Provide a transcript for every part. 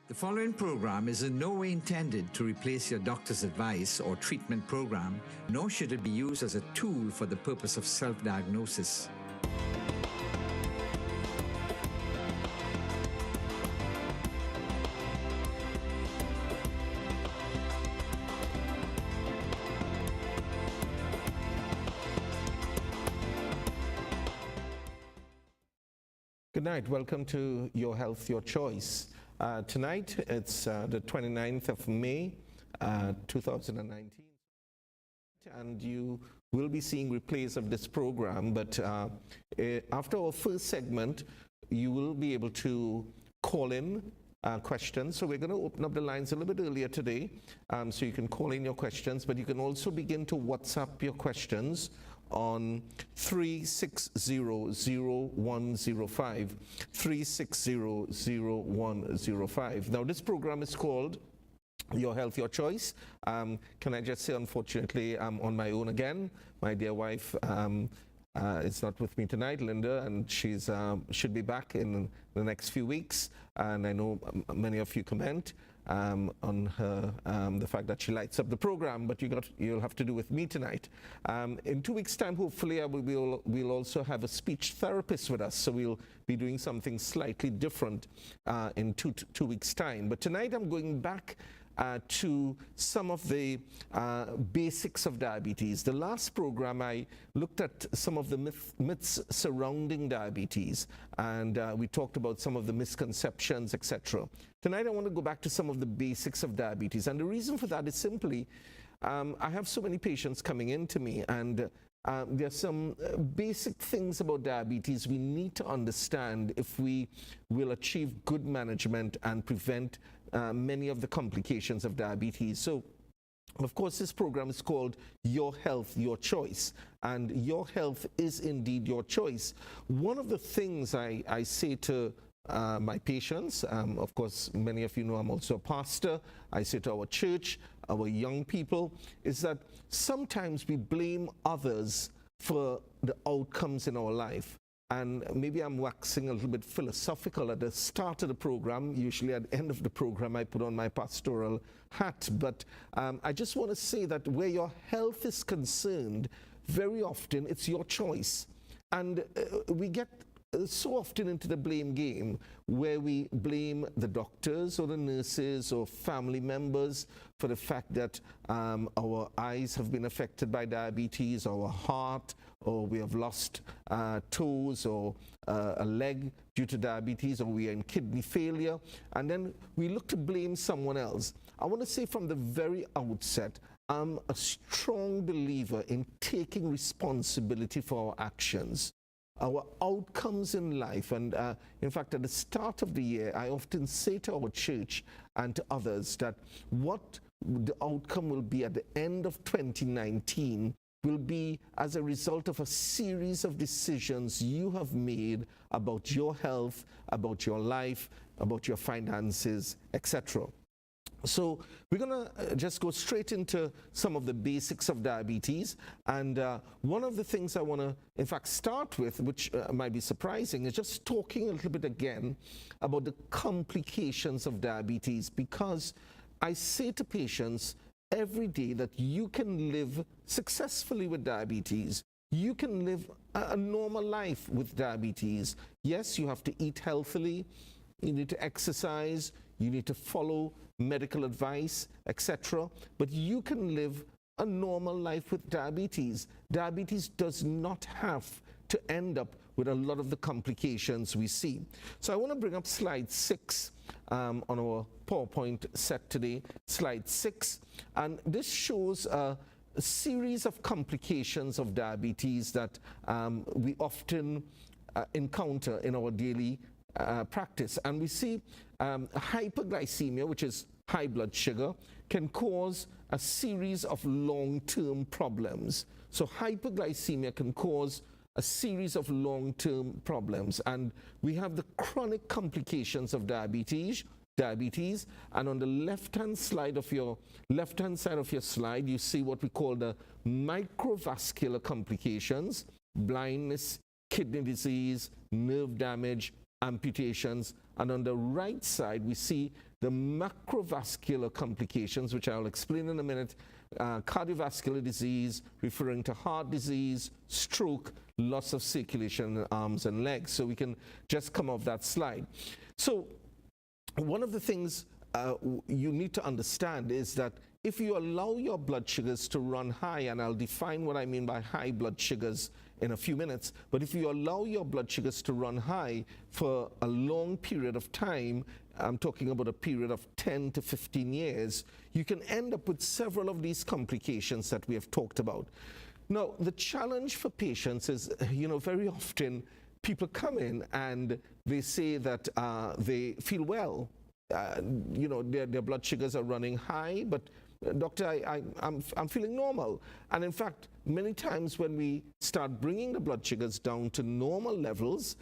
The following program is in no way intended to replace your doctor's advice or treatment program, nor should it be used as a tool for the purpose of self-diagnosis. Good night. Welcome to Your Health, Your Choice. Tonight, it's the 29th of May, 2019. And you will be seeing replays of this program. But after our first segment, you will be able to call in questions. So we're going to open up the lines a little bit earlier today, so you can call in your questions. But you can also begin to WhatsApp your questions on 3600105, 3600105. Now, this program is called Your Health, Your Choice. Can I just say, unfortunately, I'm on my own again. My dear wife is not with me tonight, Linda, and she's should be back in the next few weeks. And I know many of you comment on her, the fact that she lights up the program, but you'll have to do with me tonight. In 2 weeks' time, hopefully, we'll also have a speech therapist with us, so we'll be doing something slightly different in two weeks' time. But tonight, I'm going back to some of the basics of diabetes. The last program, I looked at some of the myths surrounding diabetes, and we talked about some of the misconceptions, etc. Tonight, I want to go back to some of the basics of diabetes, and the reason for that is simply, I have so many patients coming in to me, and there are some basic things about diabetes we need to understand if we will achieve good management and prevent many of the complications of diabetes. So, of course, this program is called Your Health, Your Choice, and your health is indeed your choice. One of the things I say to my patients, of course, many of you know I'm also a pastor, I say to our church, our young people, is that sometimes we blame others for the outcomes in our life. And maybe I'm waxing a little bit philosophical at the start of the program. Usually at the end of the program, I put on my pastoral hat. But I just want to say that where your health is concerned, very often it's your choice. And we get so often into the blame game where we blame the doctors or the nurses or family members for the fact that our eyes have been affected by diabetes, our heart, or we have lost toes or a leg due to diabetes, or we are in kidney failure, and then we look to blame someone else. I want to say from the very outset, I'm a strong believer in taking responsibility for our actions, our outcomes in life. And in fact, at the start of the year, I often say to our church and to others that what the outcome will be at the end of 2019 will be as a result of a series of decisions you have made about your health, about your life, about your finances, etc. So we're going to just go straight into some of the basics of diabetes. And one of the things I want to, in fact, start with, which might be surprising, is just talking a little bit again about the complications of diabetes, because I say to patients every day that you can live successfully with diabetes. You can live a normal life with diabetes. Yes, you have to eat healthily, you need to exercise, you need to follow medical advice, etc. But you can live a normal life with diabetes. Diabetes does not have to end up with a lot of the complications we see. So I want to bring up slide 6 on our PowerPoint set today, slide 6. And this shows a series of complications of diabetes that we often encounter in our daily practice. And we see hyperglycemia, which is high blood sugar, can cause a series of long-term problems. So hyperglycemia can cause a series of long-term problems. And we have the chronic complications of diabetes. And on the left-hand side of your slide, you see what we call the microvascular complications: blindness, kidney disease, nerve damage, amputations. And on the right side, we see the macrovascular complications, which I'll explain in a minute. Cardiovascular disease, referring to heart disease, stroke, loss of circulation in arms and legs. So we can just come off that slide. So one of the things you need to understand is that if you allow your blood sugars to run high, and I'll define what I mean by high blood sugars in a few minutes, but if you allow your blood sugars to run high for a long period of time, I'm talking about a period of 10 to 15 years, you can end up with several of these complications that we have talked about. Now, the challenge for patients is, very often people come in and they say that they feel well. Their blood sugars are running high, but doctor, I'm feeling normal. And in fact, many times when we start bringing the blood sugars down to normal levels,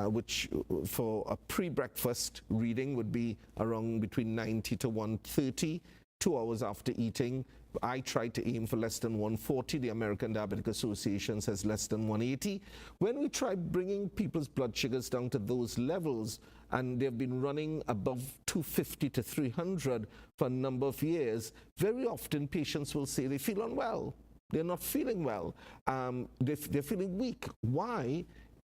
which for a pre-breakfast reading would be around between 90 to 130, 2 hours after eating. I try to aim for less than 140. The American Diabetic Association says less than 180. When we try bringing people's blood sugars down to those levels, and they've been running above 250 to 300 for a number of years, very often patients will say they feel unwell. They're not feeling well. They're feeling weak. Why?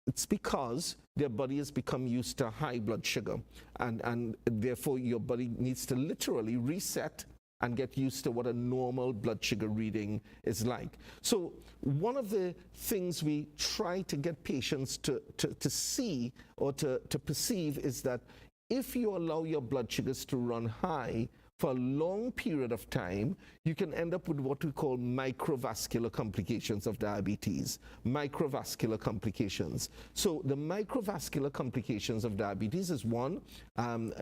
It's because their body has become used to high blood sugar, and therefore your body needs to literally reset and get used to what a normal blood sugar reading is like. So one of the things we try to get patients to see or to perceive is that if you allow your blood sugars to run high for a long period of time, you can end up with what we call microvascular complications of diabetes. Microvascular complications. So the microvascular complications of diabetes is one,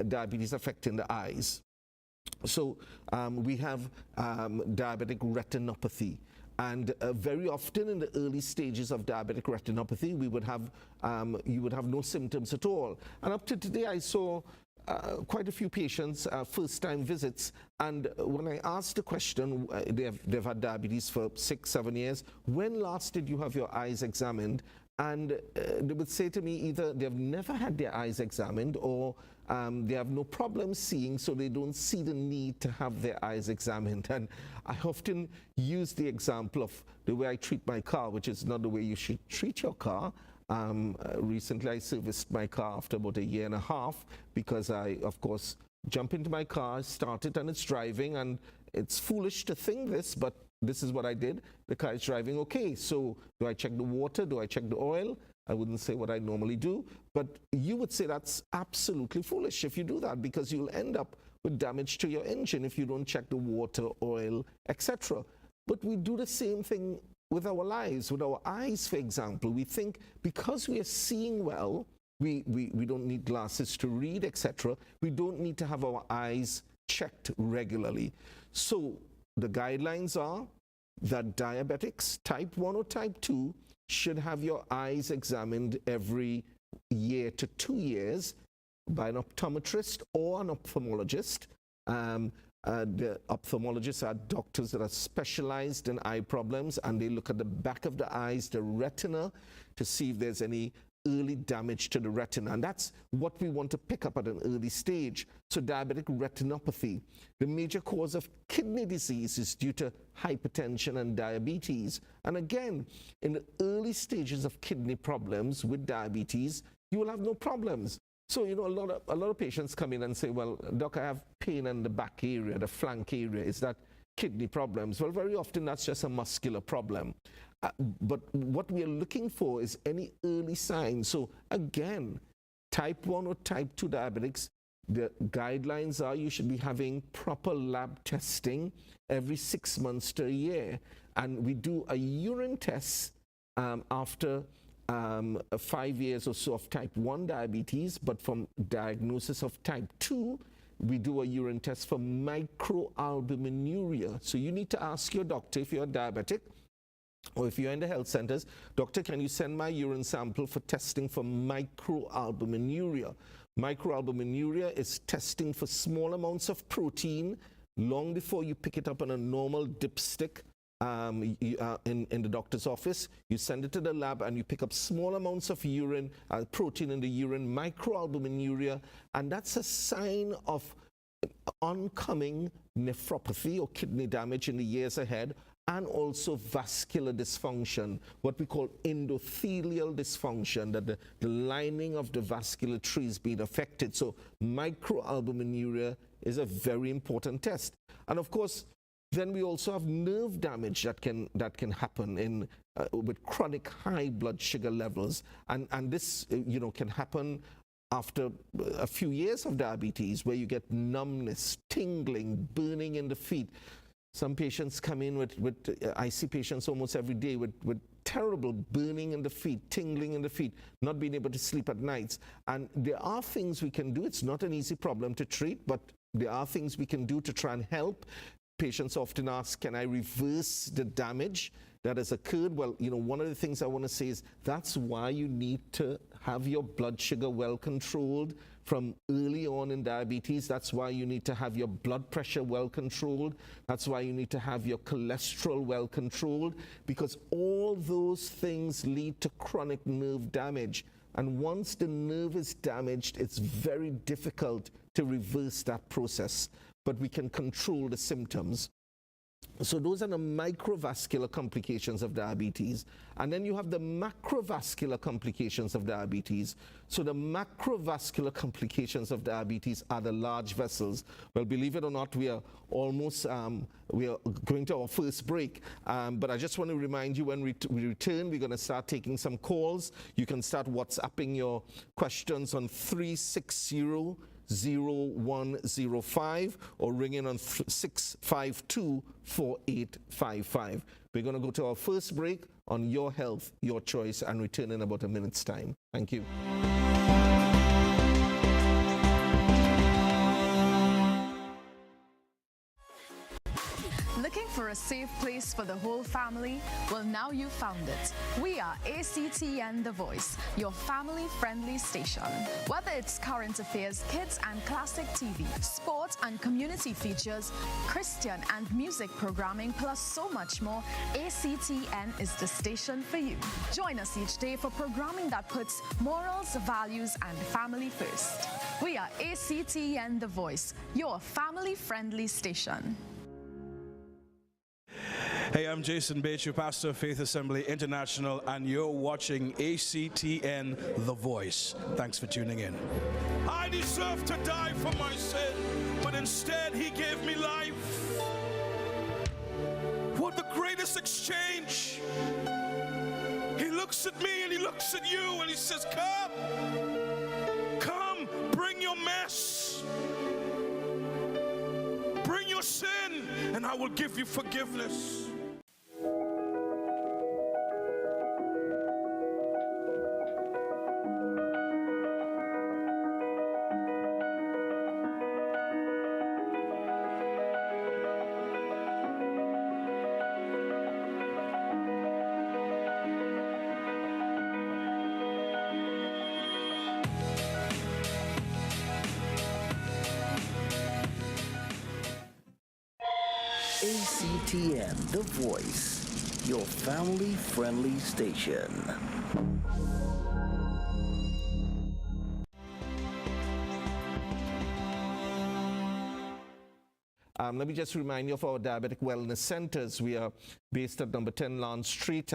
diabetes affecting the eyes. So we have diabetic retinopathy, and very often in the early stages of diabetic retinopathy, we would have you would have no symptoms at all. And up to today, I saw quite a few patients, first-time visits, and when I asked the question, they've had diabetes for 6-7 years. When last did you have your eyes examined? And they would say to me either they've never had their eyes examined, or they have no problem seeing, so they don't see the need to have their eyes examined. And I often use the example of the way I treat my car, which is not the way you should treat your car. Recently I serviced my car after about 1.5 years because I, of course, jump into my car, start it, and it's driving, and it's foolish to think this, but this is what I did. The car is driving okay. So do I check the water? Do I check the oil? I wouldn't say what I normally do, but you would say that's absolutely foolish if you do that, because you'll end up with damage to your engine if you don't check the water, oil, etc. But we do the same thing with our lives, with our eyes, for example. We think because we are seeing well, we don't need glasses to read, etc. We don't need to have our eyes checked regularly. So the guidelines are that diabetics, type 1 or type 2, should have your eyes examined every year to 2 years by an optometrist or an ophthalmologist. The ophthalmologists are doctors that are specialized in eye problems, and they look at the back of the eyes, the retina, to see if there's any early damage to the retina, and that's what we want to pick up at an early stage. So diabetic retinopathy, the major cause of kidney disease, is due to hypertension and diabetes. And again, in the early stages of kidney problems with diabetes, you will have no problems. So, a lot of patients come in and say, well, doc, I have pain in the back area, the flank area. Is that kidney problems? Well, very often that's just a muscular problem. But what we are looking for is any early signs. So again, type 1 or type 2 diabetics, the guidelines are you should be having proper lab testing every 6 months to a year. And we do a urine test after 5 years or so of type 1 diabetes, but from diagnosis of type 2, we do a urine test for microalbuminuria. So you need to ask your doctor if you're diabetic, or if you're in the health centers, doctor, can you send my urine sample for testing for microalbuminuria? Microalbuminuria is testing for small amounts of protein long before you pick it up on a normal dipstick in the doctor's office. You send it to the lab and you pick up small amounts of urine, protein in the urine, microalbuminuria, and that's a sign of oncoming nephropathy or kidney damage in the years ahead, and also vascular dysfunction, what we call endothelial dysfunction, that the lining of the vascular tree is being affected. So microalbuminuria is a very important test. And of course, then we also have nerve damage that can happen in with chronic high blood sugar levels, and this can happen after a few years of diabetes, where you get numbness, tingling, burning in the feet. Some patients come in with I see patients almost every day with terrible burning in the feet, tingling in the feet, not being able to sleep at nights. And there are things we can do. It's not an easy problem to treat, but there are things we can do to try and help. Patients often ask, can I reverse the damage that has occurred? Well, one of the things I want to say is that's why you need to have your blood sugar well controlled from early on in diabetes. That's why you need to have your blood pressure well controlled. That's why you need to have your cholesterol well controlled, because all those things lead to chronic nerve damage. And once the nerve is damaged, it's very difficult to reverse that process, but we can control the symptoms. So those are the microvascular complications of diabetes. And then you have the macrovascular complications of diabetes. So the macrovascular complications of diabetes are the large vessels. Well, believe it or not, we are almost we are going to our first break. But I just want to remind you, when we return, we're going to start taking some calls. You can start WhatsApping your questions on 360-0105 or ring in on 652-4855. We're going to go to our first break on Your Health, Your Choice, and return in about a minute's time. Thank you. Looking for a safe place for the whole family? Well, now you found it. We are ACTN The Voice, your family-friendly station. Whether it's current affairs, kids and classic TV, sport and community features, Christian and music programming, plus so much more, ACTN is the station for you. Join us each day for programming that puts morals, values, and family first. We are ACTN The Voice, your family-friendly station. Hey, I'm Jason Bates, your pastor of Faith Assembly International, and you're watching ACTN The Voice. Thanks for tuning in. I deserve to die for my sin, but instead he gave me life. What the greatest exchange. He looks at me and he looks at you and he says, come, bring your mess. Bring your sin, and I will give you forgiveness. ACTN The Voice, your family-friendly station. Let me just remind you of our diabetic wellness centers. We are based at number 10 Lance Street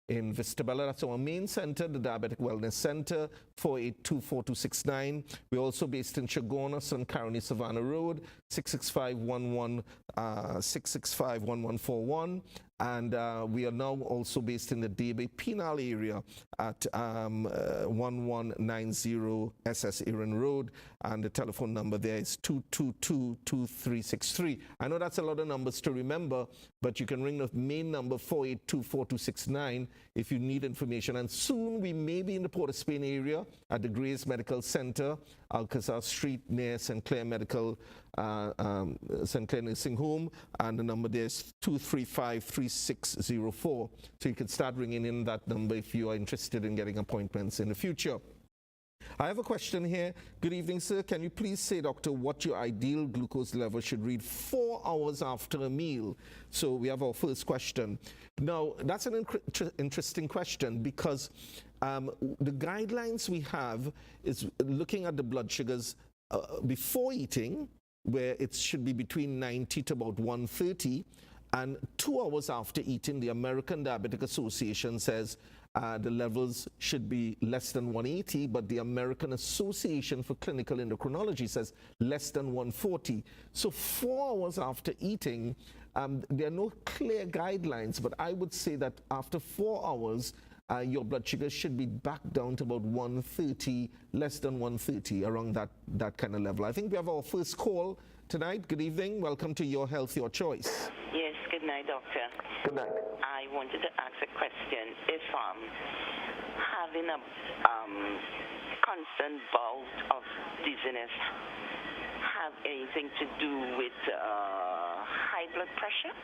in Vista Bella. That's our main center, the Diabetic Wellness Center, 482-4269. We're also based in Chagona, Sun Caroni, Savannah Road, 665-1141. And we are now also based in the DB Penal area at 1190 SS Erin Road. And the telephone number there is 222-2363. I know that's a lot of numbers to remember, but you can ring the main number, 482-4269, if you need information. And soon we may be in the Port of Spain area at the Grace Medical Center, Alcazar Street near St. Clair Medical, St. Clair Nursing Home, and the number there is 235-3604. So you can start ringing in that number if you are interested in getting appointments in the future. I have a question here. Good evening, sir. Can you please say, doctor, what your ideal glucose level should read 4 hours after a meal? So we have our first question. Now, that's an interesting question because the guidelines we have is looking at the blood sugars before eating, where it should be between 90 to about 130, and 2 hours after eating. The American Diabetic Association says the levels should be less than 180, but the American Association for Clinical Endocrinology says less than 140. So 4 hours after eating, there are no clear guidelines, but I would say that after 4 hours, your blood sugar should be back down to about 130, less than 130, around that kind of level. I think we have our first call tonight. Good evening. Welcome to Your Health, Your Choice. Yes, good night, doctor. Good night. I wanted to ask a question. If having a constant bout of dizziness have anything to do with high blood pressure?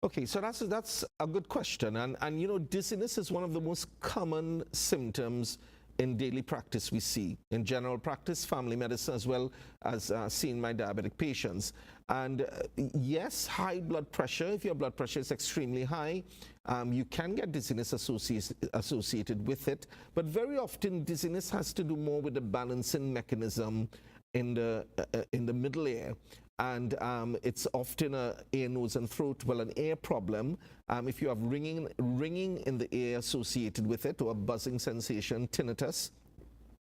Okay, so that's a good question, and you know, dizziness is one of the most common symptoms in daily practice we see, in general practice, family medicine, as well as seeing my diabetic patients. And yes, high blood pressure, if your blood pressure is extremely high, you can get dizziness associated with it, but very often dizziness has to do more with the balancing mechanism in the middle ear. And it's often a ear, nose, and throat, well, an ear problem. If you have ringing in the ear associated with it, or a buzzing sensation, tinnitus.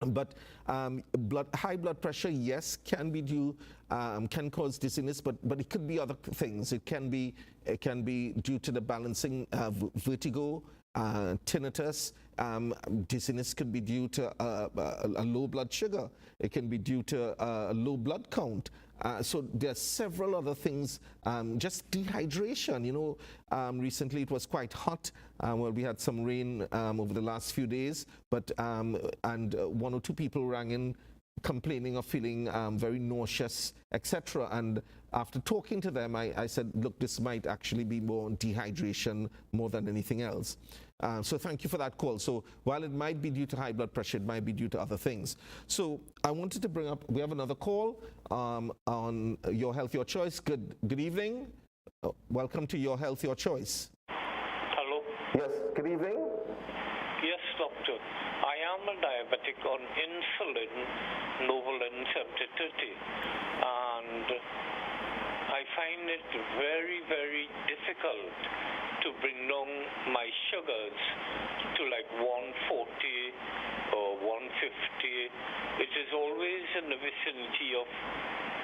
But high blood pressure, yes, can be due, can cause dizziness, but it could be other things. It can be due to the balancing, vertigo, tinnitus. Dizziness could be due to a low blood sugar. It can be due to a low blood count. So there are several other things, just dehydration. You know, recently it was quite hot. Well, we had some rain over the last few days, but and 1 or 2 people rang in complaining of feeling very nauseous, etc. And after talking to them, I said, look, this might actually be more dehydration more than anything else. So thank you for that call. So while it might be due to high blood pressure, it might be due to other things. So I wanted to bring up, we have another call on Your Health, Your Choice. Good evening. Welcome to Your Health, Your Choice. Hello. Yes, good evening. Yes, doctor. I am a diabetic on insulin, Novolin 7030, and I find it very, very difficult to bring down my sugars to like 140 or 150. It is always in the vicinity of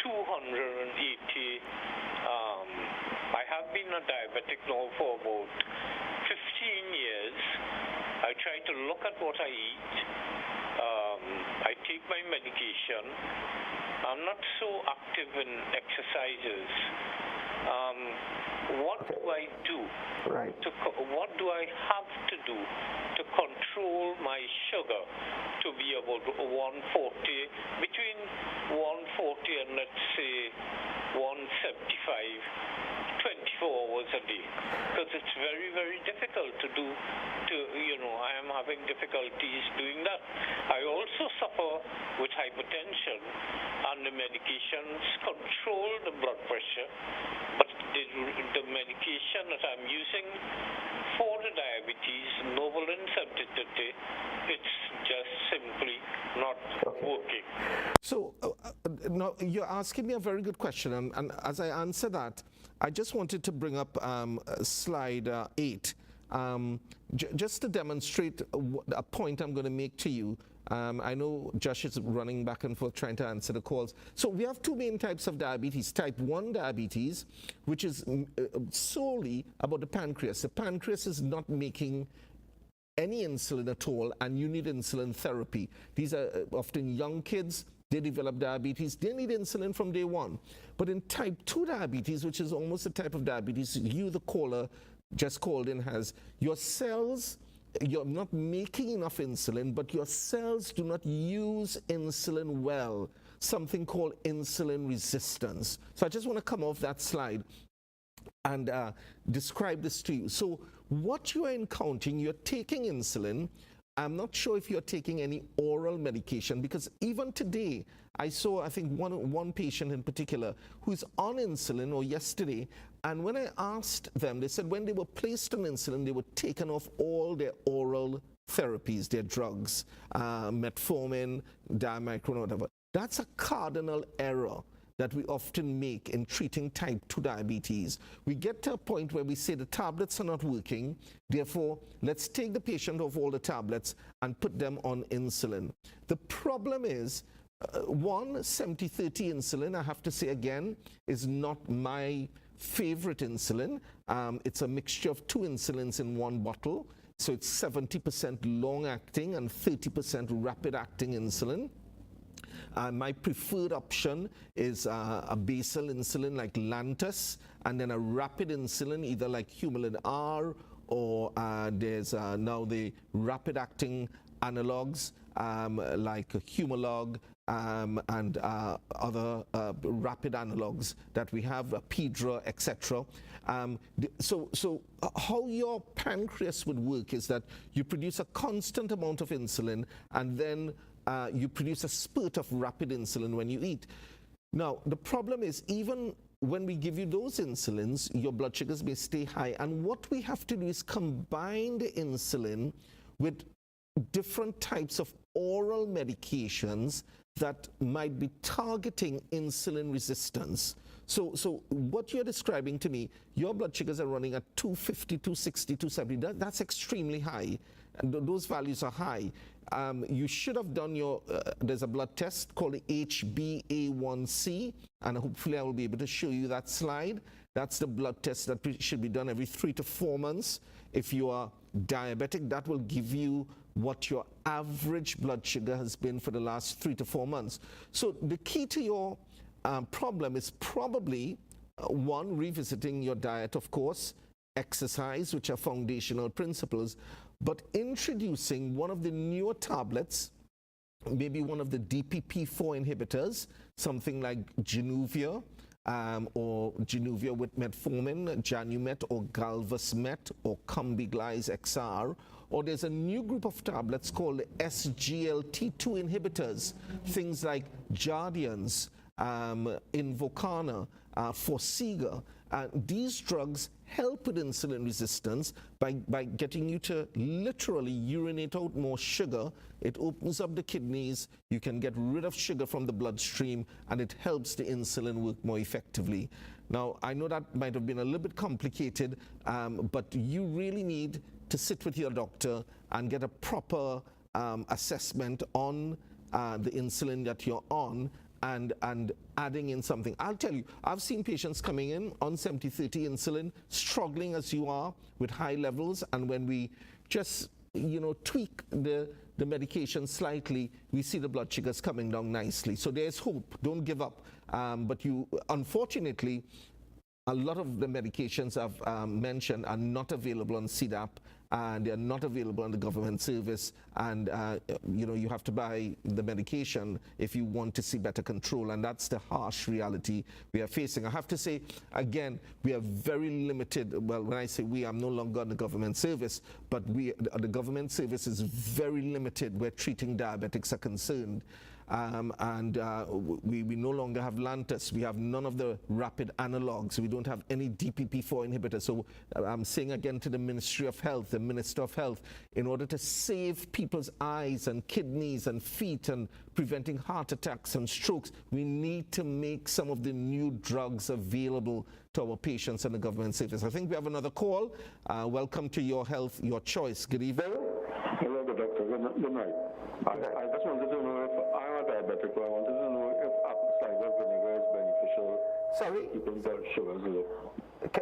280. I have been a diabetic now for about 15 years. I try to look at what I eat. I take my medication. I'm not so active in exercises. What do I do? Right. What do I have to do to control my sugar to be about 140, between 140 and let's say 175, 24 hours a day? Because it's very, very difficult to do, I am having difficulties doing that. I also suffer with hypertension, and the medications control the blood pressure, but the medication that I'm using for the diabetes, Novolin 7030, it's just simply not working. So now you're asking me a very good question, and as I answer that, I just wanted to bring up slide 8, just to demonstrate a point I'm going to make to you. I know Josh is running back and forth trying to answer the calls. So we have 2 main types of diabetes. Type 1 diabetes, which is solely about the pancreas. The pancreas is not making any insulin at all, and you need insulin therapy. These are often young kids. They develop diabetes. They need insulin from day one. But in type 2 diabetes, which is almost a type of diabetes you, the caller, just called in, has, your cells, you're not making enough insulin, but your cells do not use insulin well, something called insulin resistance. So I just want to come off that slide and describe this to you. So what you are encountering, you're taking insulin, I'm not sure if you're taking any oral medication, because even today, I saw, I think, one patient in particular who's on insulin, or yesterday, and when I asked them, they said when they were placed on insulin, they were taken off all their oral therapies, their drugs, metformin, diamicron, whatever. That's a cardinal error that we often make in treating type 2 diabetes. We get to a point where we say the tablets are not working, therefore let's take the patient off all the tablets and put them on insulin. The problem is, 70/30 insulin, I have to say again, is not my favorite insulin. It's a mixture of 2 insulins in one bottle, so it's 70% long-acting and 30% rapid-acting insulin. My preferred option is a basal insulin like Lantus, and then a rapid insulin either like Humulin R, or there's now the rapid-acting analogs like Humalog and other rapid analogs that we have, Pedra, etc. So how your pancreas would work is that you produce a constant amount of insulin, and then you produce a spurt of rapid insulin when you eat. Now, the problem is, even when we give you those insulins, your blood sugars may stay high. And what we have to do is combine the insulin with different types of oral medications that might be targeting insulin resistance. So what you're describing to me, your blood sugars are running at 250, 260, 270. That's extremely high. And those values are high. You should have done your, there's a blood test called the HbA1c, and hopefully I will be able to show you that slide. That's the blood test that should be done every 3 to 4 months. If you are diabetic, that will give you what your average blood sugar has been for the last 3 to 4 months. So the key to your problem is probably, one, revisiting your diet, of course, exercise, which are foundational principles, but introducing one of the newer tablets, maybe one of the DPP-4 inhibitors, something like Januvia, or Januvia with metformin, Janumet or Galvasmet or Combiglize XR, or there's a new group of tablets called SGLT2 inhibitors, things like Jardiance, Invokana, Forxiga. These drugs help with insulin resistance by getting you to literally urinate out more sugar. It opens up the kidneys, you can get rid of sugar from the bloodstream, and it helps the insulin work more effectively. Now, I know that might have been a little bit complicated, but you really need to sit with your doctor and get a proper assessment on the insulin that you're on, and adding in something. I'll tell you, I've seen patients coming in on 70/30 insulin, struggling as you are with high levels, and when we just, tweak the medication slightly, we see the blood sugars coming down nicely. So there's hope. Don't give up. But unfortunately, a lot of the medications I've mentioned are not available on CDAP, and they're not available on the government service, and you have to buy the medication if you want to see better control, and that's the harsh reality we are facing. I have to say, again, we are very limited. Well, when I say we, I'm no longer on the government service, but the government service is very limited where treating diabetics are concerned. We no longer have Lantus. We have none of the rapid analogs. We don't have any DPP-4 inhibitors. So I'm saying again to the Ministry of Health, the Minister of Health, in order to save people's eyes and kidneys and feet and preventing heart attacks and strokes, we need to make some of the new drugs available to our patients and the government service. I think we have another call. Welcome to Your Health, Your Choice. Good evening. Hello, doctor. Good night. I just wanted to know if I'm a diabetic. I wanted to know if apple cider vinegar is beneficial. Sorry? Keeping blood sugars low.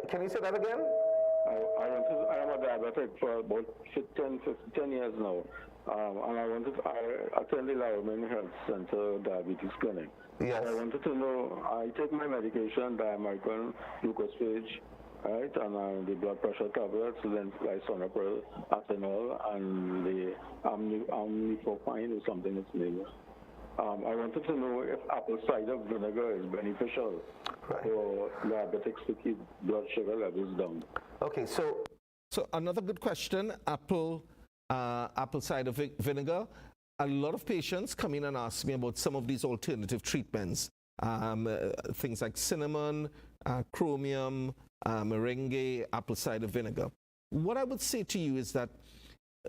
Can you say that again? I am a diabetic for about 10 years now. And I attend the Lyman Health Center Diabetes Clinic. Yes. I wanted to know, I take my medication, diamicron, glucophage, right, and the blood pressure tablets, then lisinopril, ethanol, and the amlifopine or something that's named. I wanted to know if apple cider vinegar is beneficial for diabetics to keep blood sugar levels down. Okay, so another good question. Apple apple cider vinegar. A lot of patients come in and ask me about some of these alternative treatments, things like cinnamon, chromium, merengue, apple cider vinegar. What I would say to you is that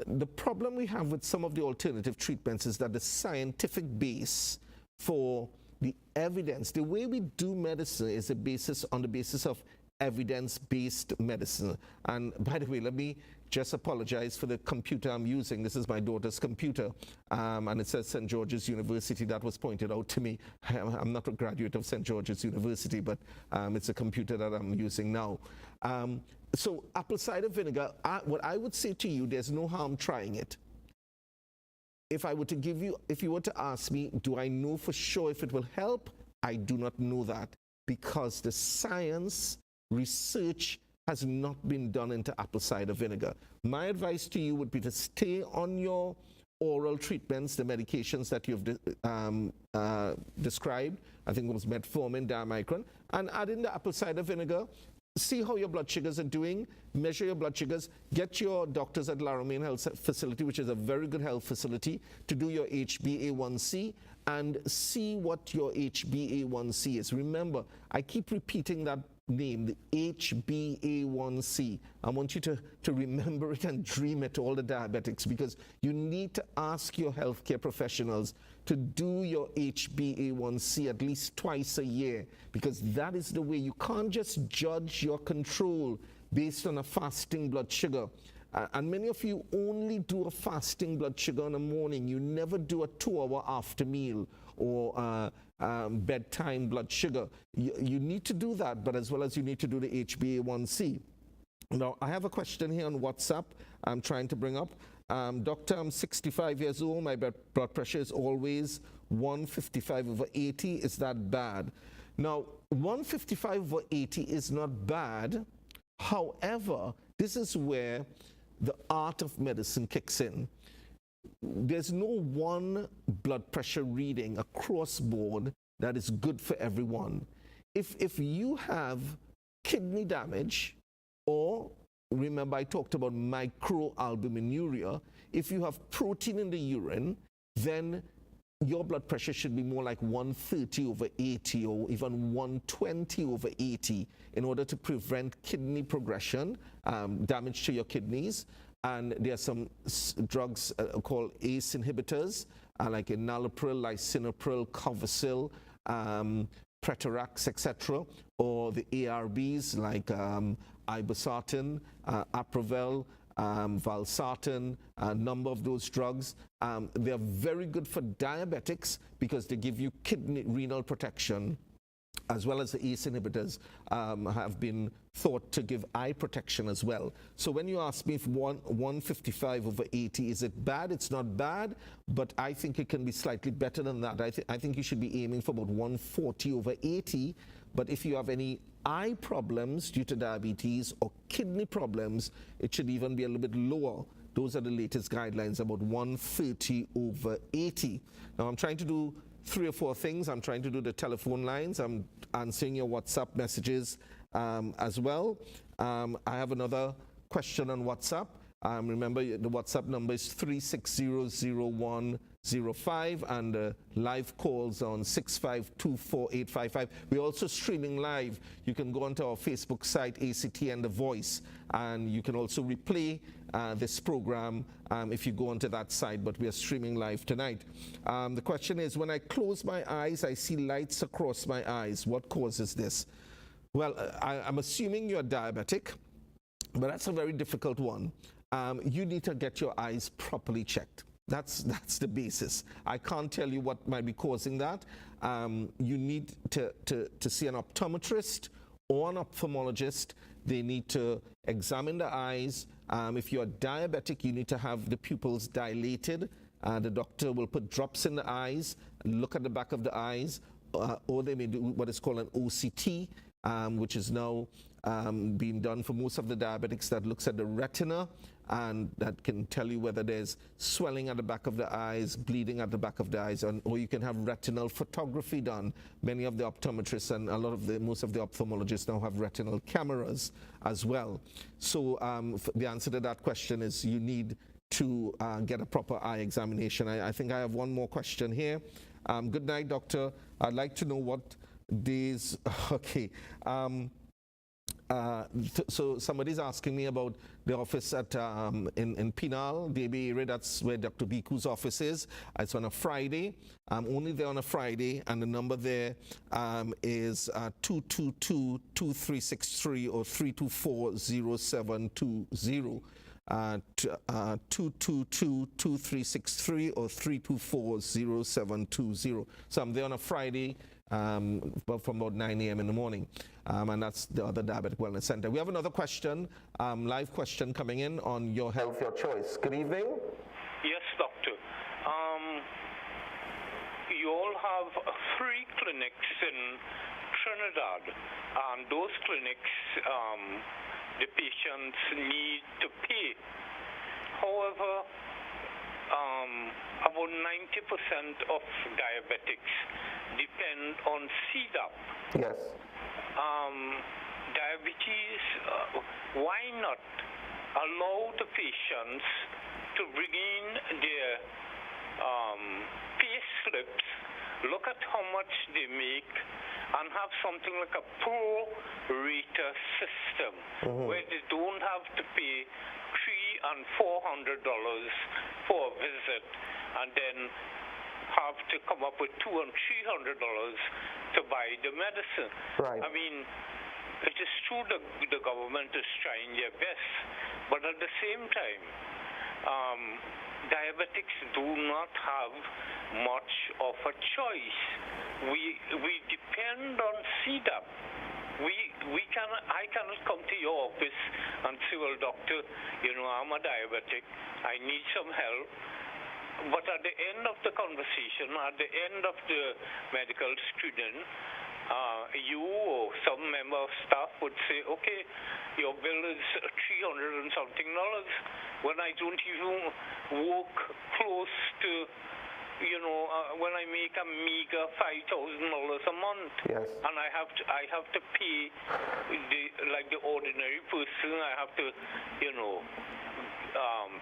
the problem we have with some of the alternative treatments is that the scientific base for the evidence, the way we do medicine is on the basis of evidence-based medicine. And by the way, let me just apologize for the computer I'm using. This is my daughter's computer, and it says St. George's University. That was pointed out to me. I'm not a graduate of St. George's University, but it's a computer that I'm using now. So apple cider vinegar, what I would say to you, there's no harm trying it. If you were to ask me, do I know for sure if it will help? I do not know that, because the science research has not been done into apple cider vinegar. My advice to you would be to stay on your oral treatments, the medications that you've described. I think it was metformin, diamicron, and add in the apple cider vinegar. See how your blood sugars are doing, measure your blood sugars, get your doctors at La Romaine Health Facility, which is a very good health facility, to do your HbA1c and see what your HbA1c is. Remember, I keep repeating that name, the HbA1c. I want you to remember it and dream it, all the diabetics, because you need to ask your healthcare professionals to do your HbA1c at least twice a year, because that is the way. You can't just judge your control based on a fasting blood sugar. And many of you only do a fasting blood sugar in the morning. You never do a 2-hour after meal or bedtime blood sugar. You need to do that, but as well as you need to do the HbA1c. Now, I have a question here on WhatsApp I'm trying to bring up. Doctor, I'm 65 years old. My blood pressure is always 155/80. Is that bad? Now, 155/80 is not bad. However, this is where the art of medicine kicks in. There's no one blood pressure reading across board that is good for everyone. If you have kidney damage, or remember I talked about microalbuminuria, if you have protein in the urine, then your blood pressure should be more like 130/80 or even 120/80 in order to prevent kidney progression, damage to your kidneys. And there are some drugs called ACE inhibitors, like enalapril, lisinopril, Covasil, Pretarax, etc., or the ARBs like irbesartan, Aprovel, valsartan, a number of those drugs. They are very good for diabetics because they give you kidney renal protection, as well as the ACE inhibitors have been thought to give eye protection as well. So when you ask me if 155/80, is it bad? It's not bad, but I think it can be slightly better than that. I think you should be aiming for about 140/80. But if you have any eye problems due to diabetes or kidney problems, it should even be a little bit lower. Those are the latest guidelines, about 130/80. Now I'm trying to do 3 or 4 things. I'm trying to do the telephone lines. I'm answering your WhatsApp messages as well. I have another question on WhatsApp. Remember, the WhatsApp number is 3600105, and live calls on 6524855. We're also streaming live. You can go onto our Facebook site, ACTN The Voice, and you can also replay this program if you go onto that site, but we are streaming live tonight. The question is, when I close my eyes, I see lights across my eyes. What causes this? Well, I'm assuming you're diabetic, but that's a very difficult one. You need to get your eyes properly checked. That's the basis. I can't tell you what might be causing that. You need to see an optometrist or an ophthalmologist. They need to examine the eyes. If you're diabetic, you need to have the pupils dilated. The doctor will put drops in the eyes, look at the back of the eyes, or they may do what is called an OCT, which is now being done for most of the diabetics, that looks at the retina, and that can tell you whether there's swelling at the back of the eyes, bleeding at the back of the eyes, or you can have retinal photography done. Many of the optometrists and most of the ophthalmologists now have retinal cameras as well. So the answer to that question is you need to get a proper eye examination. I think I have one more question here. Good night, doctor. I'd like to know what days, okay. So somebody's asking me about the office at in Penal, the Bay area. That's where Dr. Biku's office is. It's on a Friday. I'm only there on a Friday, and the number there is 222-2363 or 324-0720. 222-2363 or 324-0720. So I'm there on a Friday from about 9 a.m. in the morning. And that's the other Diabetic Wellness Center. We have another question, live question coming in on Your Health, Your Choice. Good evening. Yes, doctor. You all have 3 clinics in Trinidad, and those clinics, the patients need to pay. However, about 90% of diabetics depend on CDAP. Yes. Diabetes, why not allow the patients to bring in their pay slips, look at how much they make, and have something like a pro-rata system where they don't have to pay $300 and $400 for a visit and then have to come up with $200 and $300 to buy the medicine. Right. I mean, it is true that the government is trying their best, but at the same time, diabetics do not have much of a choice. We depend on CDAP. I cannot come to your office and say, well, doctor, you know, I'm a diabetic, I need some help. But at the end of the conversation, at the end of the medical screening, you or some member of staff would say, okay, your bill is $300 and something, when I don't even work close to, you know, when I make a meager $5,000 a month, yes, and I have to pay like the ordinary person. I have to, you know,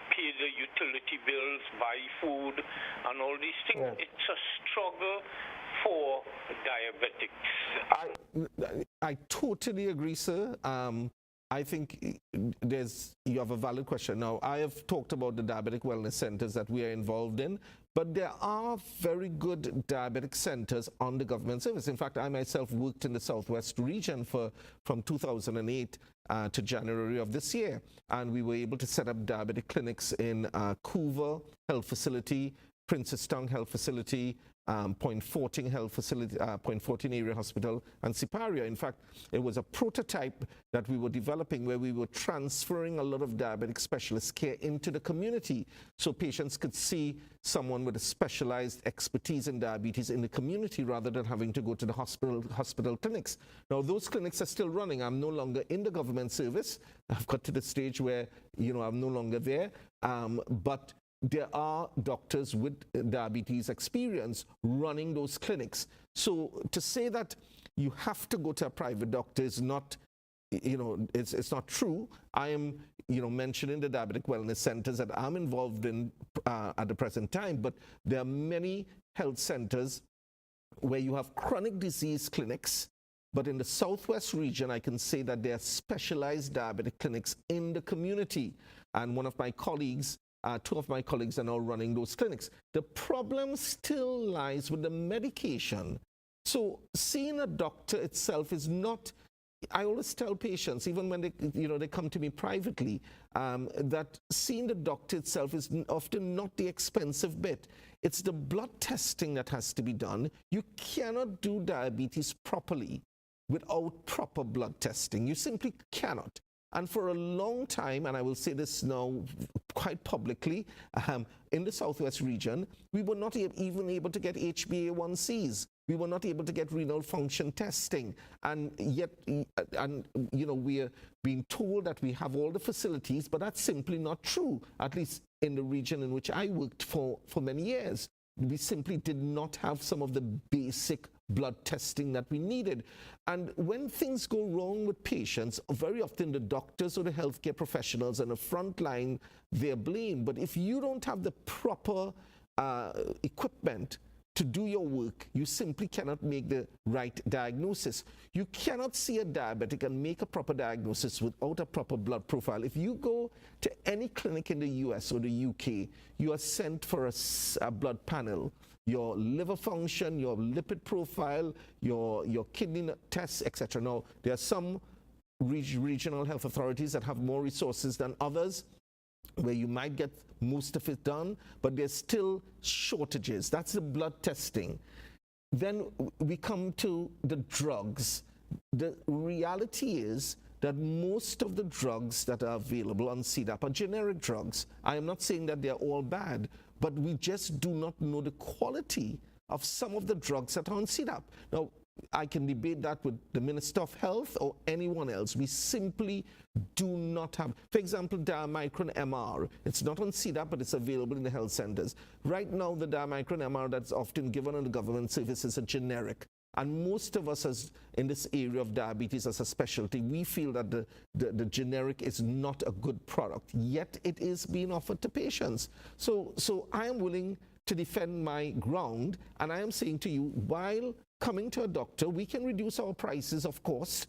pay the utility bills, buy food, and all these things. Yeah. It's a struggle for diabetics. I totally agree, sir. I think you have a valid question. Now, I have talked about the diabetic wellness centers that we are involved in, but there are very good diabetic centers on the government service. In fact, I myself worked in the Southwest region from 2008 to January of this year, and we were able to set up diabetic clinics in Couva Health Facility, Princestown Health Facility, Point 14 Health Facility, Point 14 Area Hospital, and Siparia. In fact, it was a prototype that we were developing where we were transferring a lot of diabetic specialist care into the community so patients could see someone with a specialized expertise in diabetes in the community rather than having to go to the hospital clinics. Now, those clinics are still running. I'm no longer in the government service. I've got to the stage where, you know, I'm no longer there, but there are doctors with diabetes experience running those clinics. So to say that you have to go to a private doctor is not, you know, it's not true. I am, you know, mentioning the diabetic wellness centers that I'm involved in at the present time, but there are many health centers where you have chronic disease clinics. But in the Southwest region, I can say that there are specialized diabetic clinics in the community. And one of my colleagues, two of my colleagues are now running those clinics. The problem still lies with the medication. So seeing a doctor itself is not, I always tell patients, even when they, you know, they come to me privately, that seeing the doctor itself is often not the expensive bit. It's the blood testing that has to be done. You cannot do diabetes properly without proper blood testing. You simply cannot. And for a long time, and I will say this now quite publicly, in the Southwest region, we were not even able to get HbA1cs. We were not able to get renal function testing. And yet, you know, we are being told that we have all the facilities, but that's simply not true, at least in the region in which I worked for many years. We simply did not have some of the basic blood testing that we needed. And when things go wrong with patients, very often the doctors or the healthcare professionals on the front line, they're blamed. But if you don't have the proper equipment to do your work, you simply cannot make the right diagnosis. You cannot see a diabetic and make a proper diagnosis without a proper blood profile. If you go to any clinic in the US or the UK, you are sent for a blood panel. Your liver function, your lipid profile, your kidney tests, etc. Now, there are some regional health authorities that have more resources than others, where you might get most of it done, but there's still shortages. That's the blood testing. Then we come to the drugs. The reality is that most of the drugs that are available on CDAP are generic drugs. I am not saying that they're all bad, but we just do not know the quality of some of the drugs that are on CDAP. Now, I can debate that with the Minister of Health or anyone else. We simply do not have, for example, diamicron MR. It's not on CDAP, but it's available in the health centers. Right now, the diamicron MR that's often given on the government service is a generic. And most of us in this area of diabetes as a specialty, we feel that the generic is not a good product, yet it is being offered to patients. So I am willing to defend my ground, and I am saying to you, while coming to a doctor, we can reduce our prices, of course,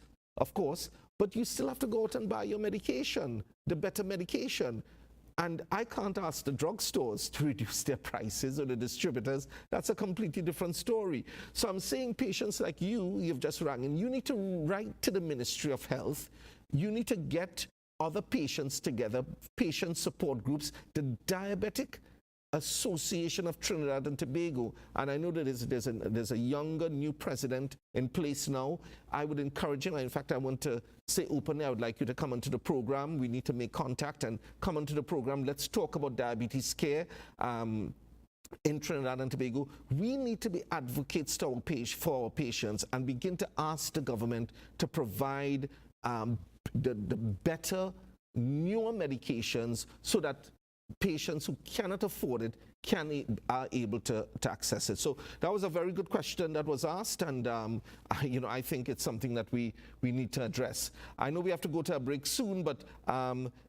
but you still have to go out and buy your medication, the better medication. And I can't ask the drugstores to reduce their prices or the distributors. That's a completely different story. So I'm saying patients like you've just rang in, you need to write to the Ministry of Health. You need to get other patients together, patient support groups, the Diabetic Association of Trinidad and Tobago, and I know that there's a younger new president in place now. I would encourage him. In fact, I want to say openly, I would like you to come onto the program. We need to make contact and come onto the program. Let's talk about diabetes care in Trinidad and Tobago. We need to be advocates for our patients and begin to ask the government to provide the better, newer medications so that patients who cannot afford it are able to access it. So that was a very good question that was asked, and I think it's something that we need to address. I know we have to go to a break soon, but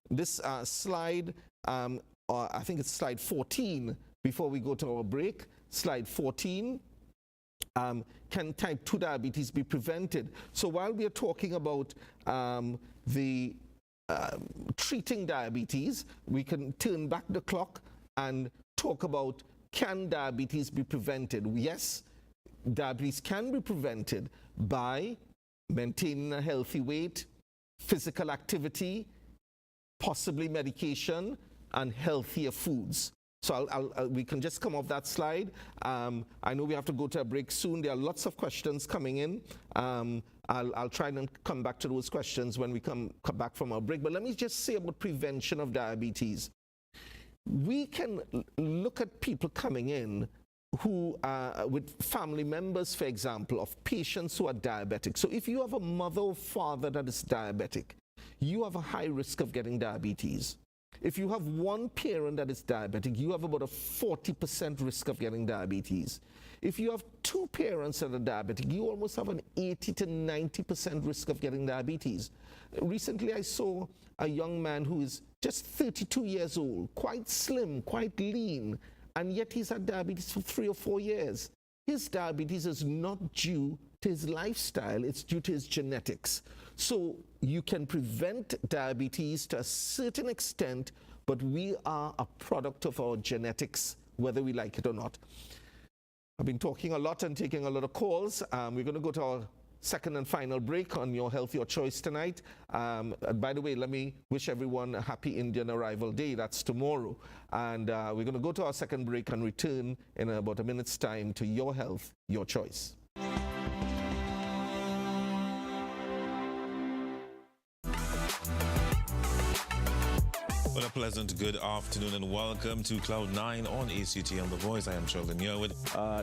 this slide, I think it's slide 14, before we go to our break, slide 14, can type 2 diabetes be prevented? So while we are talking about treating diabetes, we can turn back the clock and talk about, can diabetes be prevented? Yes, diabetes can be prevented by maintaining a healthy weight, physical activity, possibly medication, and healthier foods. So we can just come off that slide. I know we have to go to a break soon. There are lots of questions coming in. I'll try and come back to those questions when we come back from our break. But let me just say about prevention of diabetes. We can look at people coming in who with family members, for example, of patients who are diabetic. So if you have a mother or father that is diabetic, you have a high risk of getting diabetes. If you have one parent that is diabetic, you have about a 40% risk of getting diabetes. If you have 2 parents that are diabetic, you almost have an 80 to 90% risk of getting diabetes. Recently, I saw a young man who is just 32 years old, quite slim, quite lean, and yet he's had diabetes for 3 or 4 years. His diabetes is not due to his lifestyle, it's due to his genetics. So you can prevent diabetes to a certain extent, but we are a product of our genetics, whether we like it or not. I've been talking a lot and taking a lot of calls. We're going to go to our second and final break on Your Health, Your Choice tonight. By the way, let me wish everyone a happy Indian Arrival Day. That's tomorrow. And we're going to go to our second break and return in about a minute's time to Your Health, Your Choice. Well, a pleasant good afternoon and welcome to Cloud 9 on ACTN The Voice. I am Sheldon Yearwood.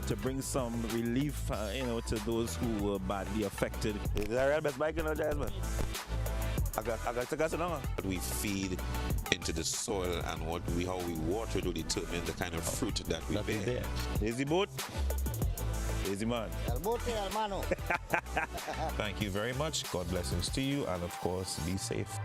To bring some relief, to those who were badly affected. Is that right, best bike, Jasmine? I got to go. We feed into the soil, and how we water it will determine the kind of fruit that we bear. Is the boat? Easy man. El bote, hermano. Thank you very much. God blessings to you, and of course, be safe.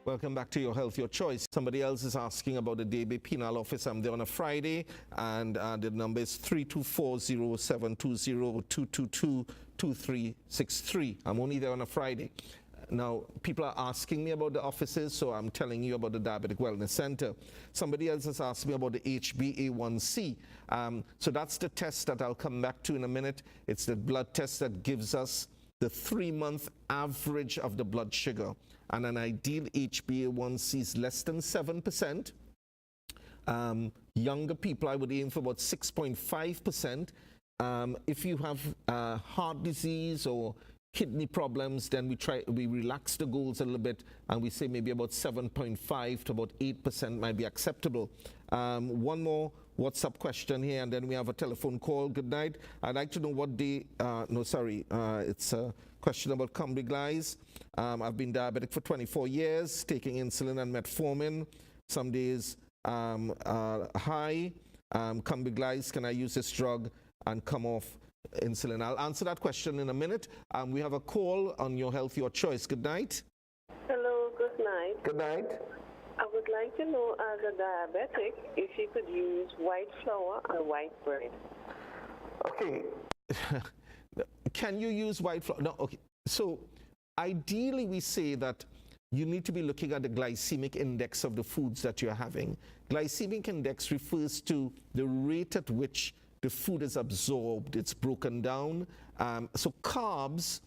Welcome back to Your Health, Your Choice. Somebody else is asking about the DB Penal Office. I'm there on a Friday, and the number is 324-0720-222-2363. I'm only there on a Friday. Now, people are asking me about the offices, so I'm telling you about the Diabetic Wellness Center. Somebody else has asked me about the HbA1c. So that's the test that I'll come back to in a minute. It's the blood test that gives us the 3-month average of the blood sugar. And an ideal HbA1c is less than 7%. Younger people, I would aim for about 6.5%. If you have heart disease or kidney problems, then we relax the goals a little bit, and we say maybe about 7.5 to about 8% might be acceptable. One more WhatsApp question here, and then we have a telephone call. Good night. I'd like to know what day, it's a question about Combiglize. I've been diabetic for 24 years, taking insulin and metformin. Some days high. Combiglize, can I use this drug and come off insulin? I'll answer that question in a minute. We have a call on Your Health, Your Choice. Good night. Hello, good night. Good night. I would like to know, as a diabetic, if you could use white flour and white bread. Okay. Can you use white flour? No, okay. So ideally we say that you need to be looking at the glycemic index of the foods that you're having. Glycemic index refers to the rate at which the food is absorbed, it's broken down. So carbs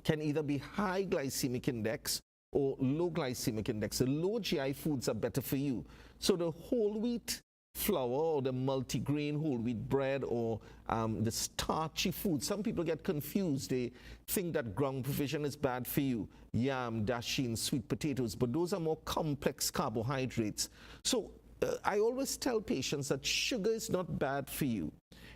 can either be high glycemic index or low glycemic index. The low GI foods are better for you. So the whole wheat flour or the multigrain whole wheat bread or the starchy food, some people get confused. They think that ground provision is bad for you. Yam, dasheen, sweet potatoes, but those are more complex carbohydrates. So I always tell patients that sugar is not bad for you.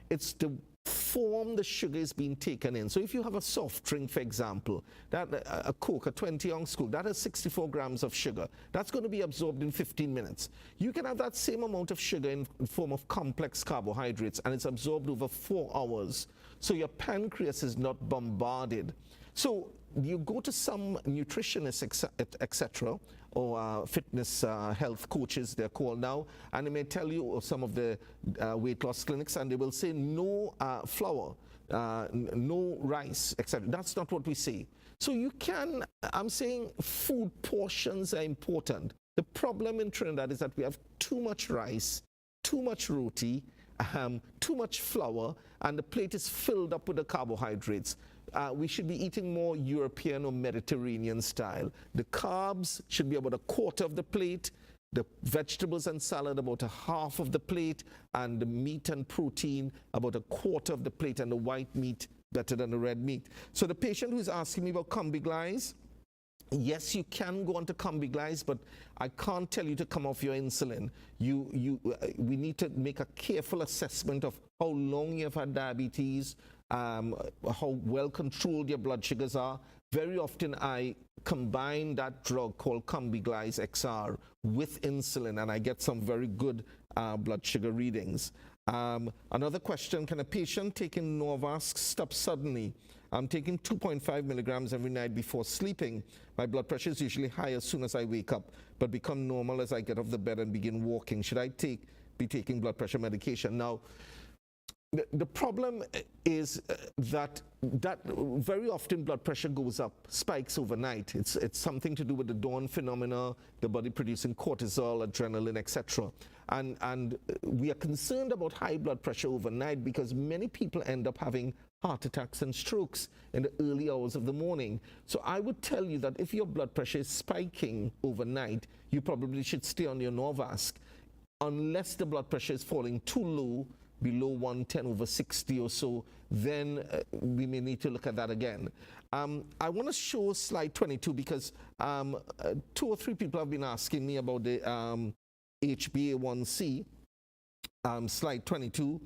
It's the form the sugar is being taken in. So if you have a soft drink, for example, that a Coke, a 20-ounce Coke, that has 64 grams of sugar. That's going to be absorbed in 15 minutes. You can have that same amount of sugar in form of complex carbohydrates, and it's absorbed over 4 hours. So your pancreas is not bombarded. So you go to some nutritionists, etc., or fitness health coaches, they're called now, and they may tell you, or some of the weight loss clinics, and they will say no flour, no rice, etc. That's not what we say. So you can, I'm saying food portions are important. The problem in Trinidad is that we have too much rice, too much roti, too much flour, and the plate is filled up with the carbohydrates. We should be eating more European or Mediterranean style. The carbs should be about a quarter of the plate, the vegetables and salad about a half of the plate, and the meat and protein about a quarter of the plate, and the white meat better than the red meat. So the patient who's asking me about Combiglize, yes, you can go on to Combiglize, but I can't tell you to come off your insulin. We need to make a careful assessment of how long you've had diabetes, how well controlled your blood sugars are. Very often I combine that drug called Combiglize XR with insulin, and I get some very good blood sugar readings. Another question, can a patient taking Norvasc stop suddenly? I'm taking 2.5 milligrams every night before sleeping. My blood pressure is usually high as soon as I wake up, but become normal as I get off the bed and begin walking. Should I be taking blood pressure medication? Now, the problem is that very often blood pressure goes up, spikes overnight. It's something to do with the dawn phenomena, the body producing cortisol, adrenaline, etc. And we are concerned about high blood pressure overnight because many people end up having heart attacks and strokes in the early hours of the morning. So I would tell you that if your blood pressure is spiking overnight, you probably should stay on your Norvasc unless the blood pressure is falling too low, below 110/60 or so, then we may need to look at that again. I want to show slide 22 because 2 or 3 people have been asking me about the HbA1c. Slide 22.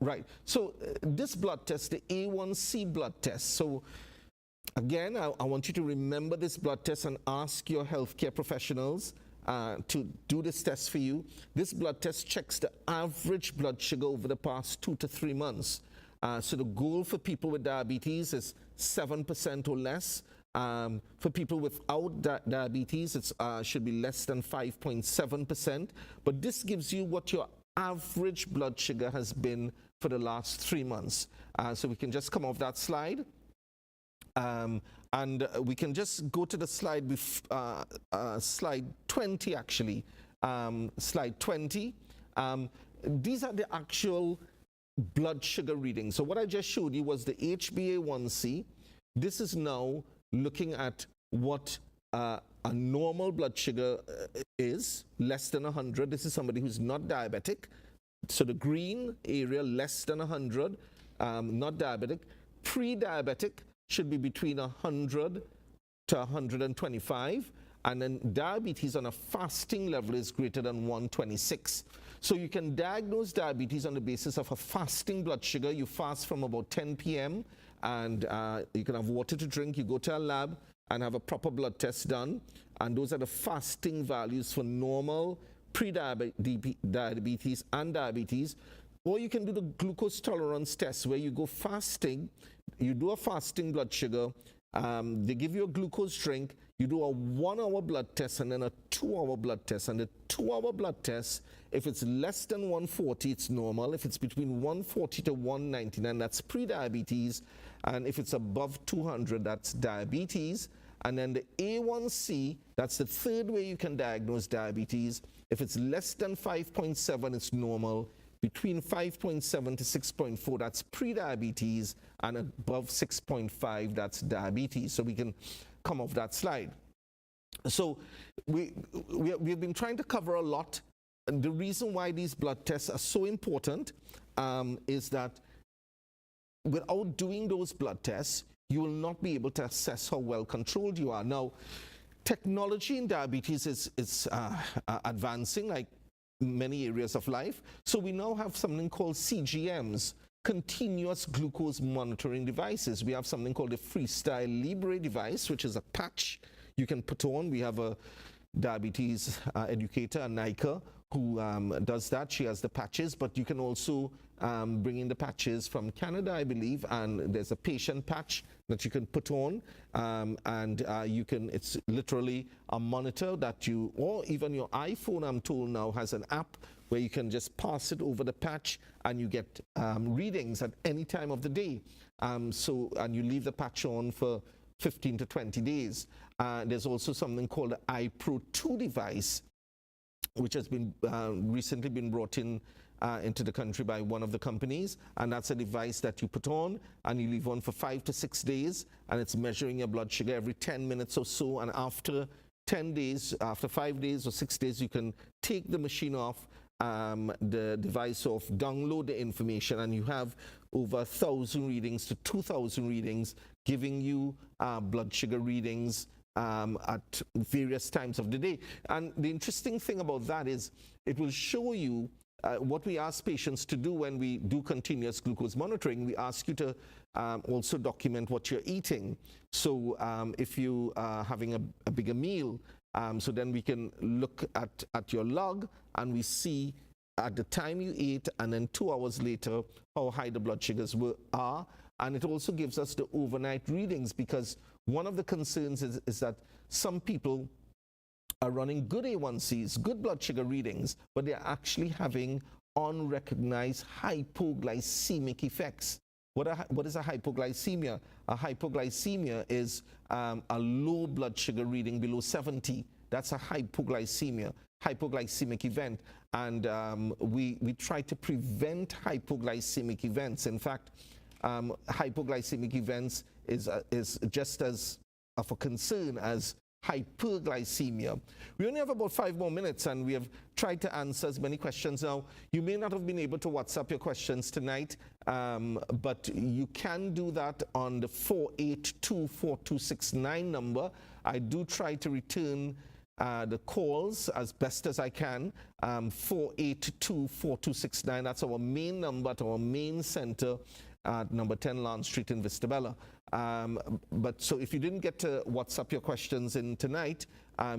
Right. So this blood test, the A1C blood test. So again, I want you to remember this blood test and ask your healthcare professionals to do this test for you. This blood test checks the average blood sugar over the past 2 to 3 months. So the goal for people with diabetes is 7% or less. For people without diabetes, it should be less than 5.7%. But this gives you what your average blood sugar has been for the last 3 months. So we can just come off that slide. And we can just go to the slide, slide 20 actually. Slide 20. These are the actual blood sugar readings. So what I just showed you was the HbA1c. This is now looking at what a normal blood sugar is, less than 100. This is somebody who's not diabetic. So the green area, less than 100, not diabetic. Pre-diabetic should be between 100 to 125, and then diabetes on a fasting level is greater than 126. So you can diagnose diabetes on the basis of a fasting blood sugar. You fast from about 10 p.m. and you can have water to drink. You go to a lab and have a proper blood test done, and those are the fasting values for normal pre-diabetes and diabetes. Or you can do the glucose tolerance test where you go fasting, you do a fasting blood sugar, they give you a glucose drink, you do a 1-hour blood test and then a 2-hour blood test. And the 2-hour blood test, if it's less than 140, it's normal. If it's between 140 to 199, that's pre-diabetes. And if it's above 200, that's diabetes. And then the A1C, that's the third way you can diagnose diabetes. If it's less than 5.7, it's normal. Between 5.7 to 6.4, that's pre-diabetes, and above 6.5, that's diabetes. So we can come off that slide. So we've been trying to cover a lot. And the reason why these blood tests are so important is that without doing those blood tests, you will not be able to assess how well controlled you are. Now, technology in diabetes is advancing, like many areas of life. So we now have something called CGMs, continuous glucose monitoring devices. We have something called the Freestyle Libre device, which is a patch you can put on. We have a diabetes educator, Nika, who does that. She has the patches, but you can also bring in the patches from Canada, I believe, and there's a patient patch that you can put on, and you can, it's literally a monitor that you, or even your iPhone, I'm told now, has an app where you can just pass it over the patch and you get readings at any time of the day. And you leave the patch on for 15 to 20 days. There's also something called the iPro 2 device, which has been recently been brought in into the country by one of the companies, and that's a device that you put on and you leave on for 5 to 6 days, and it's measuring your blood sugar every 10 minutes or so, and after 10 days, after 5 days or 6 days, you can take the machine off, the device off, download the information, and you have over 1,000 readings to 2,000 readings giving you blood sugar readings at various times of the day. And the interesting thing about that is it will show you what we ask patients to do when we do continuous glucose monitoring. We ask you to also document what you're eating. So if you are having a bigger meal, so then we can look at your log and we see at the time you ate and then 2 hours later how high the blood sugars are. And it also gives us the overnight readings, because one of the concerns is that some people are running good A1Cs, good blood sugar readings, but they're actually having unrecognized hypoglycemic effects. What is a hypoglycemia? A hypoglycemia is a low blood sugar reading below 70. That's a hypoglycemic event. And we try to prevent hypoglycemic events. In fact, hypoglycemic events is just as of a concern as hyperglycemia. We only have about 5 more minutes, and we have tried to answer as many questions. Now, you may not have been able to WhatsApp your questions tonight, but you can do that on the 482-4269 number. I do try to return the calls as best as I can. 482-4269, that's our main number at our main center at number 10 Lance Street in Vista Bella. But so if you didn't get to WhatsApp your questions in tonight,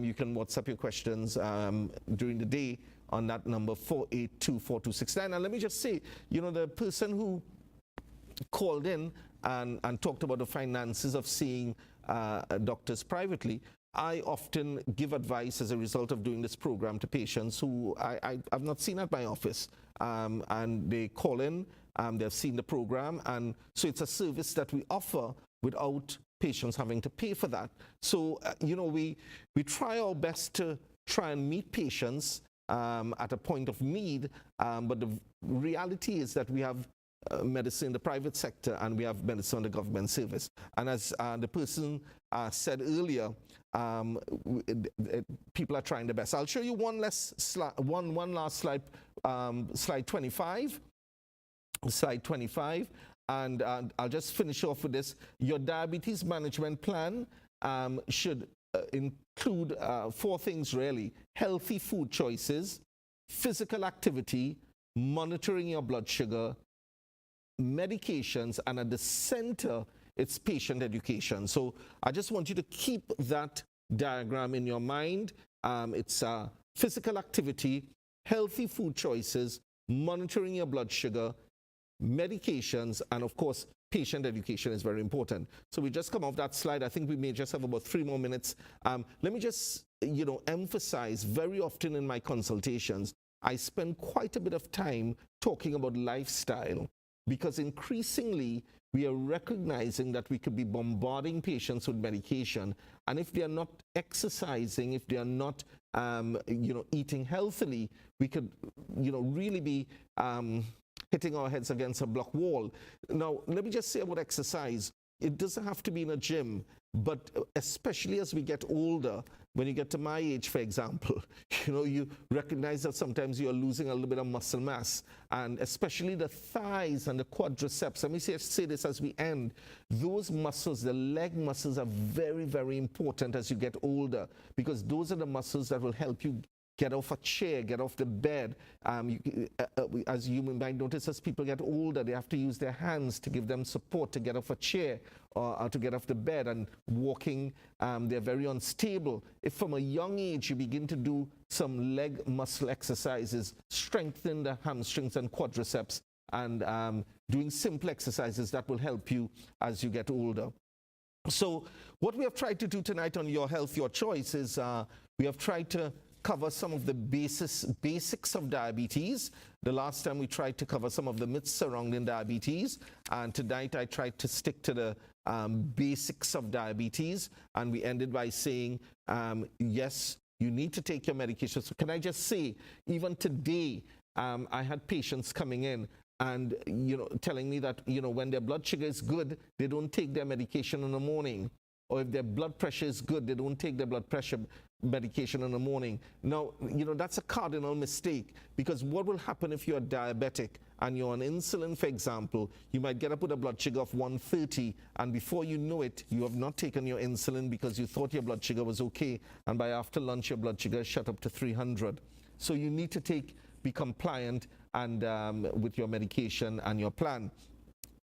you can WhatsApp your questions during the day on that number 482-4269. And let me just say, you know, the person who called in and talked about the finances of seeing doctors privately, I often give advice as a result of doing this program to patients who I've not seen at my office, and they call in, they've seen the program, and so it's a service that we offer without patients having to pay for that. So, you know, we try our best to try and meet patients at a point of need, but the reality is that we have medicine in the private sector and we have medicine in the government service. And as the person said earlier, people are trying their best. I'll show you one last slide, one last slide, slide 25. Slide 25, and I'll just finish off with this. Your diabetes management plan should include 4 things really: healthy food choices, physical activity, monitoring your blood sugar, medications, and at the center, it's patient education. So I just want you to keep that diagram in your mind. It's physical activity, healthy food choices, monitoring your blood sugar, medications, and of course patient education is very important. So we just come off that slide. I think we may just have about 3 more minutes. Let me just, you know, emphasize, very often in my consultations I spend quite a bit of time talking about lifestyle, because increasingly we are recognizing that we could be bombarding patients with medication, and if they are not exercising, if they are not you know, eating healthily, we could, you know, really be hitting our heads against a block wall. Now, let me just say about exercise. It doesn't have to be in a gym, but especially as we get older, when you get to my age, for example, you know, you recognize that sometimes you're losing a little bit of muscle mass, and especially the thighs and the quadriceps. Let me say this as we end. Those muscles, the leg muscles, are very, very important as you get older, because those are the muscles that will help you get off a chair, get off the bed. As you might notice, as people get older, they have to use their hands to give them support to get off a chair or to get off the bed, and walking, they're very unstable. If from a young age you begin to do some leg muscle exercises, strengthen the hamstrings and quadriceps, and doing simple exercises, that will help you as you get older. So what we have tried to do tonight on Your Health, Your Choice is we have tried to cover some of the basics of diabetes. The last time we tried to cover some of the myths surrounding diabetes, and tonight I tried to stick to the basics of diabetes, and we ended by saying, yes, you need to take your medication. So can I just say, even today, I had patients coming in and, you know, telling me that, you know, when their blood sugar is good, they don't take their medication in the morning. Or if their blood pressure is good, they don't take their blood pressure medication in the morning. Now, you know, that's a cardinal mistake, because what will happen if you're diabetic and you're on insulin, for example, you might get up with a blood sugar of 130, and before you know it, you have not taken your insulin because you thought your blood sugar was okay, and by after lunch, your blood sugar is shot up to 300. So you need to be compliant and with your medication and your plan.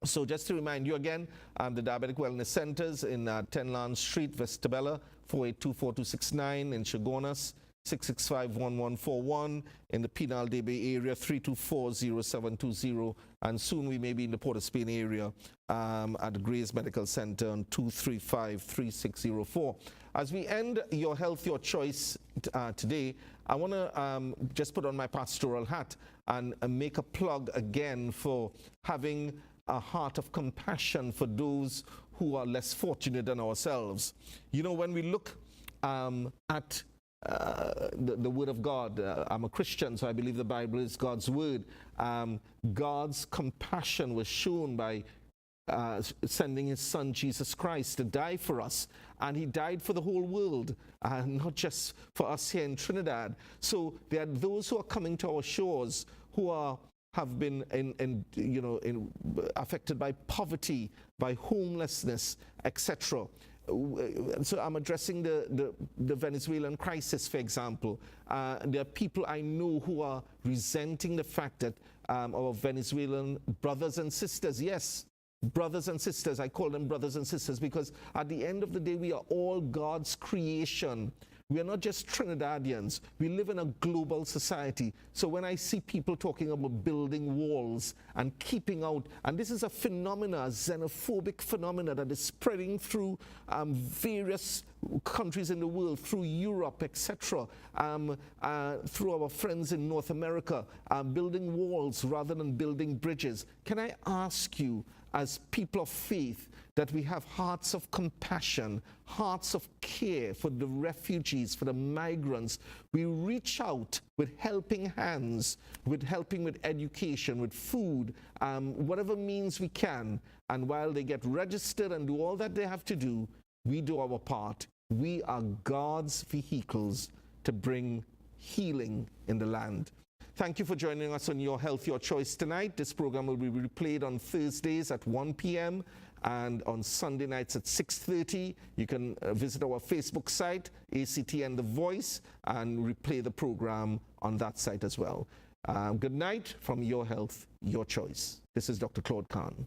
So just to remind you again, the Diabetic Wellness Centers in 10 Lance Street, Vista Bella, 482-4269 in Chagonas, 665-1141. In the Penal Day Bay area, 324-0720. And soon we may be in the Port of Spain area at the Grays Medical Center on 235-3604. As we end Your Health, Your Choice today, I want to just put on my pastoral hat and make a plug again for having a heart of compassion for those who are less fortunate than ourselves. You know, when we look at the Word of God, I'm a Christian, so I believe the Bible is God's Word. God's compassion was shown by sending his Son Jesus Christ to die for us, and he died for the whole world, not just for us here in Trinidad. So there are those who are coming to our shores who have been affected by poverty, by homelessness, etc. So I'm addressing the Venezuelan crisis, for example. There are people I know who are resenting the fact that our Venezuelan brothers and sisters, yes, brothers and sisters, I call them brothers and sisters because at the end of the day, we are all God's creation. We are not just Trinidadians. We live in a global society. So when I see people talking about building walls and keeping out, and this is a phenomena, a xenophobic phenomena that is spreading through various countries in the world, through Europe, etc., through our friends in North America, building walls rather than building bridges. Can I ask you, as people of faith, that we have hearts of compassion, hearts of care for the refugees, for the migrants. We reach out with helping hands, with helping with education, with food, whatever means we can. And while they get registered and do all that they have to do, we do our part. We are God's vehicles to bring healing in the land. Thank you for joining us on Your Health, Your Choice tonight. This program will be replayed on Thursdays at 1 p.m. and on Sunday nights at 6:30. You can visit our Facebook site, ACTN The Voice, and replay the program on that site as well. Good night from Your Health, Your Choice. This is Dr. Claude Khan.